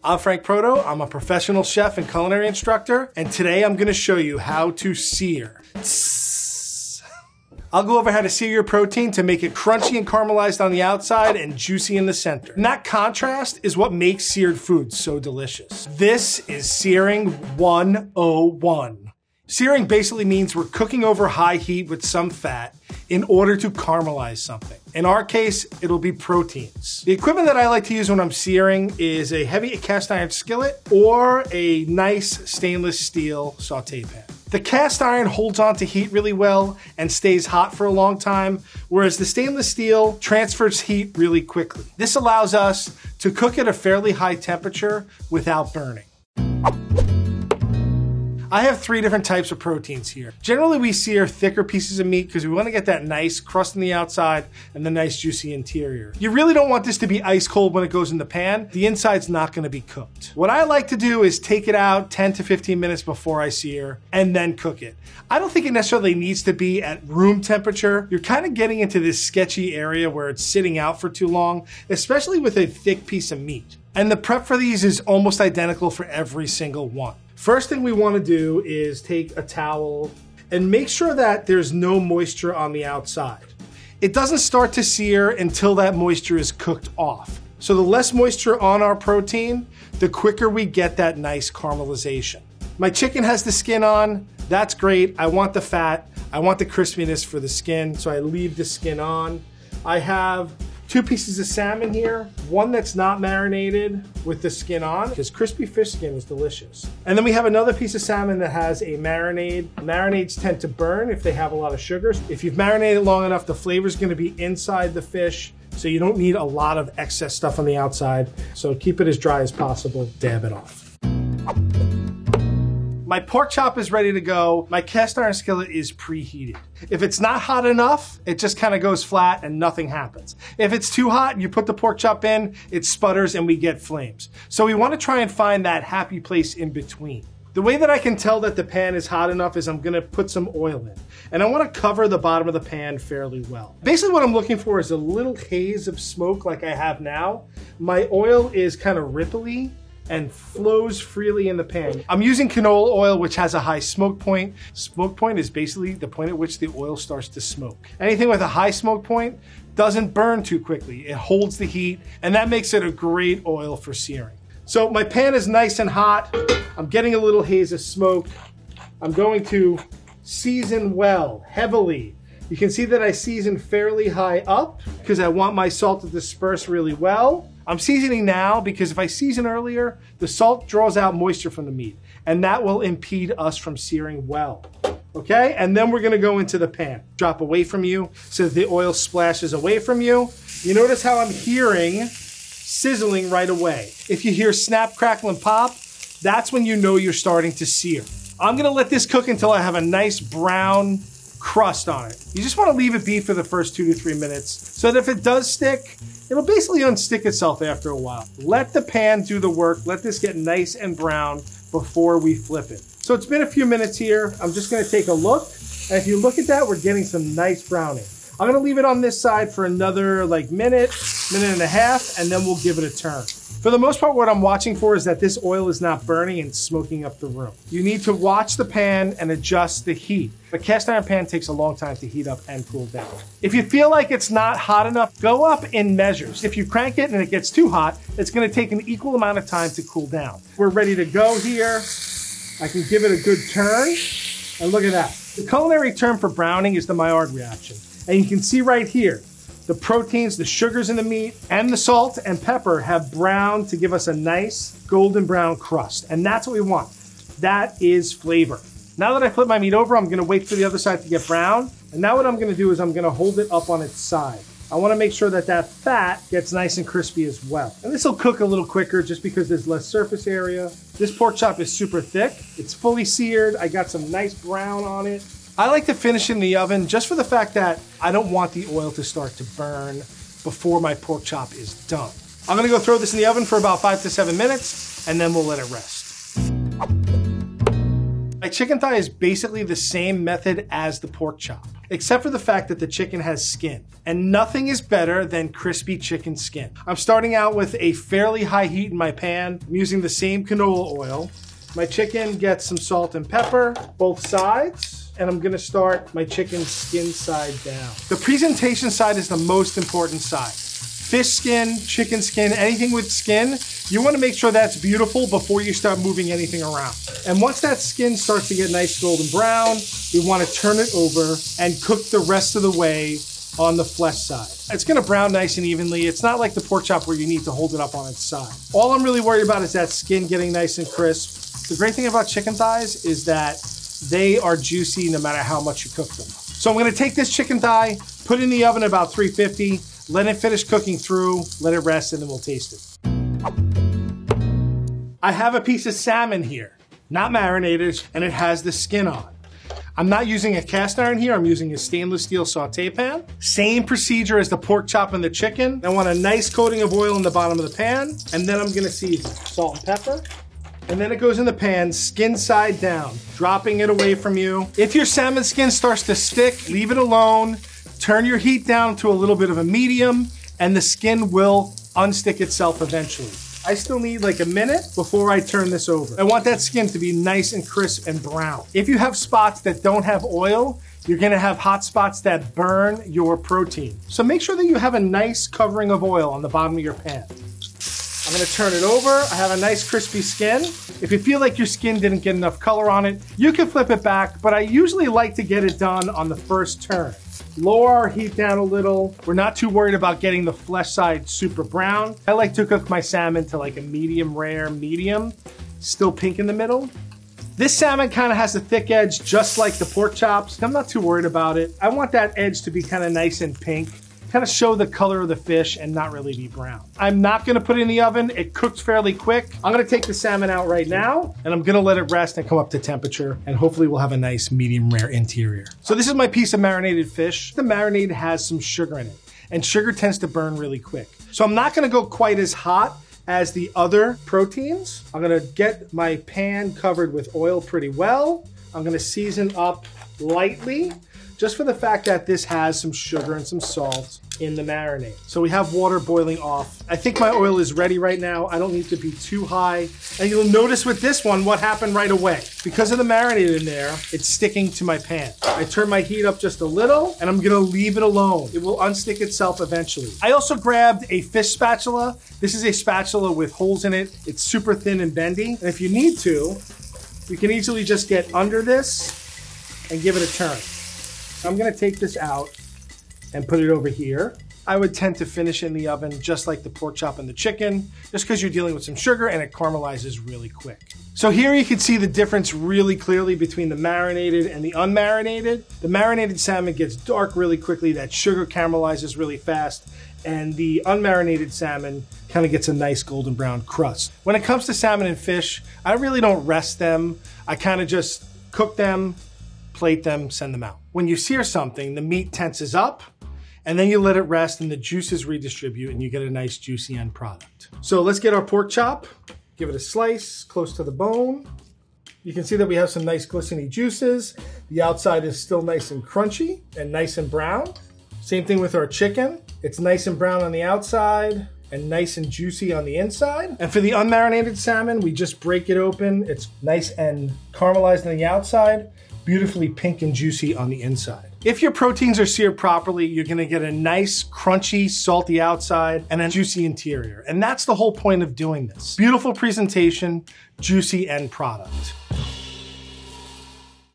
I'm Frank Proto. I'm a professional chef and culinary instructor, and today I'm gonna show you how to sear. I'll go over how to sear your protein to make it crunchy and caramelized on the outside and juicy in the center. And that contrast is what makes seared foods so delicious. This is Searing 101. Searing basically means we're cooking over high heat with some fat in order to caramelize something. In our case, it'll be proteins. The equipment that I like to use when I'm searing is a heavy cast iron skillet or a nice stainless steel saute pan. The cast iron holds on to heat really well and stays hot for a long time, whereas the stainless steel transfers heat really quickly. This allows us to cook at a fairly high temperature without burning. I have 3 different types of proteins here. Generally, we sear thicker pieces of meat because we want to get that nice crust on the outside and the nice juicy interior. You really don't want this to be ice cold when it goes in the pan. The inside's not going to be cooked. What I like to do is take it out 10 to 15 minutes before I sear and then cook it. I don't think it necessarily needs to be at room temperature. You're kind of getting into this sketchy area where it's sitting out for too long, especially with a thick piece of meat. And the prep for these is almost identical for every single one. First thing we want to do is take a towel and make sure that there's no moisture on the outside. It doesn't start to sear until that moisture is cooked off. So the less moisture on our protein, the quicker we get that nice caramelization. My chicken has the skin on. That's great. I want the fat. I want the crispiness for the skin, so I leave the skin on. I have 2 pieces of salmon here, one that's not marinated with the skin on, because crispy fish skin is delicious. And then we have another piece of salmon that has a marinade. Marinades tend to burn if they have a lot of sugars. If you've marinated long enough, the flavor's gonna be inside the fish, so you don't need a lot of excess stuff on the outside. So keep it as dry as possible, dab it off. My pork chop is ready to go. My cast iron skillet is preheated. If it's not hot enough, it just kind of goes flat and nothing happens. If it's too hot, you put the pork chop in, it sputters and we get flames. So we want to try and find that happy place in between. The way that I can tell that the pan is hot enough is I'm gonna put some oil in. And I wanna cover the bottom of the pan fairly well. Basically what I'm looking for is a little haze of smoke like I have now. My oil is kind of ripply and flows freely in the pan. I'm using canola oil, which has a high smoke point. Smoke point is basically the point at which the oil starts to smoke. Anything with a high smoke point doesn't burn too quickly. It holds the heat, and that makes it a great oil for searing. So my pan is nice and hot. I'm getting a little haze of smoke. I'm going to season well, heavily. You can see that I season fairly high up because I want my salt to disperse really well. I'm seasoning now because if I season earlier, the salt draws out moisture from the meat, and that will impede us from searing well. Okay, and then we're gonna go into the pan. Drop away from you so that the oil splashes away from you. You notice how I'm hearing sizzling right away. If you hear snap, crackle, and pop, that's when you know you're starting to sear. I'm gonna let this cook until I have a nice brown crust on it. You just wanna leave it be for the first 2 to 3 minutes so that if it does stick, it'll basically unstick itself after a while. Let the pan do the work. Let this get nice and brown before we flip it. So it's been a few minutes here. I'm just gonna take a look. And if you look at that, we're getting some nice browning. I'm gonna leave it on this side for another minute and a half, and then we'll give it a turn. For the most part, what I'm watching for is that this oil is not burning and smoking up the room. You need to watch the pan and adjust the heat. A cast iron pan takes a long time to heat up and cool down. If you feel like it's not hot enough, go up in measures. If you crank it and it gets too hot, it's gonna take an equal amount of time to cool down. We're ready to go here. I can give it a good turn, and look at that. The culinary term for browning is the Maillard reaction. And you can see right here, the proteins, the sugars in the meat, and the salt and pepper have browned to give us a nice golden brown crust. And that's what we want. That is flavor. Now that I flip my meat over, I'm gonna wait for the other side to get brown. And now what I'm gonna do is I'm gonna hold it up on its side. I wanna make sure that that fat gets nice and crispy as well. And this will cook a little quicker just because there's less surface area. This pork chop is super thick. It's fully seared. I got some nice brown on it. I like to finish in the oven just for the fact that I don't want the oil to start to burn before my pork chop is done. I'm gonna go throw this in the oven for about 5 to 7 minutes, and then we'll let it rest. My chicken thigh is basically the same method as the pork chop, except for the fact that the chicken has skin. And nothing is better than crispy chicken skin. I'm starting out with a fairly high heat in my pan. I'm using the same canola oil. My chicken gets some salt and pepper, both sides, and I'm gonna start my chicken skin side down. The presentation side is the most important side. Fish skin, chicken skin, anything with skin, you wanna make sure that's beautiful before you start moving anything around. And once that skin starts to get nice golden brown, we wanna turn it over and cook the rest of the way on the flesh side. It's gonna brown nice and evenly. It's not like the pork chop where you need to hold it up on its side. All I'm really worried about is that skin getting nice and crisp. The great thing about chicken thighs is that they are juicy no matter how much you cook them. So I'm gonna take this chicken thigh, put it in the oven at about 350, let it finish cooking through, let it rest, and then we'll taste it. I have a piece of salmon here, not marinated, and it has the skin on. I'm not using a cast iron here, I'm using a stainless steel saute pan. Same procedure as the pork chop and the chicken. I want a nice coating of oil in the bottom of the pan, and then I'm gonna season salt and pepper. And then it goes in the pan, skin side down, dropping it away from you. If your salmon skin starts to stick, leave it alone. Turn your heat down to a little bit of a medium, and the skin will unstick itself eventually. I still need like a minute before I turn this over. I want that skin to be nice and crisp and brown. If you have spots that don't have oil, you're gonna have hot spots that burn your protein. So make sure that you have a nice covering of oil on the bottom of your pan. I'm gonna turn it over. I have a nice crispy skin. If you feel like your skin didn't get enough color on it, you can flip it back, but I usually like to get it done on the first turn. Lower our heat down a little. We're not too worried about getting the flesh side super brown. I like to cook my salmon to like a medium rare, medium, still pink in the middle. This salmon kind of has a thick edge, just like the pork chops. I'm not too worried about it. I want that edge to be kind of nice and pink, kind of show the color of the fish and not really be brown. I'm not gonna put it in the oven. It cooks fairly quick. I'm gonna take the salmon out right now, and I'm gonna let it rest and come up to temperature, and hopefully we'll have a nice medium rare interior. So this is my piece of marinated fish. The marinade has some sugar in it, and sugar tends to burn really quick. So I'm not gonna go quite as hot as the other proteins. I'm gonna get my pan covered with oil pretty well. I'm gonna season up lightly, just for the fact that this has some sugar and some salt in the marinade. So we have water boiling off. I think my oil is ready right now. I don't need to be too high. And you'll notice with this one, what happened right away. Because of the marinade in there, it's sticking to my pan. I turn my heat up just a little, and I'm gonna leave it alone. It will unstick itself eventually. I also grabbed a fish spatula. This is a spatula with holes in it. It's super thin and bendy. And if you need to, you can easily just get under this and give it a turn. I'm gonna take this out and put it over here. I would tend to finish in the oven just like the pork chop and the chicken, just because you're dealing with some sugar and it caramelizes really quick. So here you can see the difference really clearly between the marinated and the unmarinated. The marinated salmon gets dark really quickly, that sugar caramelizes really fast, and the unmarinated salmon kind of gets a nice golden brown crust. When it comes to salmon and fish, I really don't rest them. I kind of just cook them, plate them, send them out. When you sear something, the meat tenses up, and then you let it rest and the juices redistribute and you get a nice juicy end product. So let's get our pork chop, give it a slice close to the bone. You can see that we have some nice glistening juices. The outside is still nice and crunchy and nice and brown. Same thing with our chicken. It's nice and brown on the outside and nice and juicy on the inside. And for the unmarinated salmon, we just break it open. It's nice and caramelized on the outside, beautifully pink and juicy on the inside. If your proteins are seared properly, you're gonna get a nice, crunchy, salty outside and a juicy interior. And that's the whole point of doing this. Beautiful presentation, juicy end product.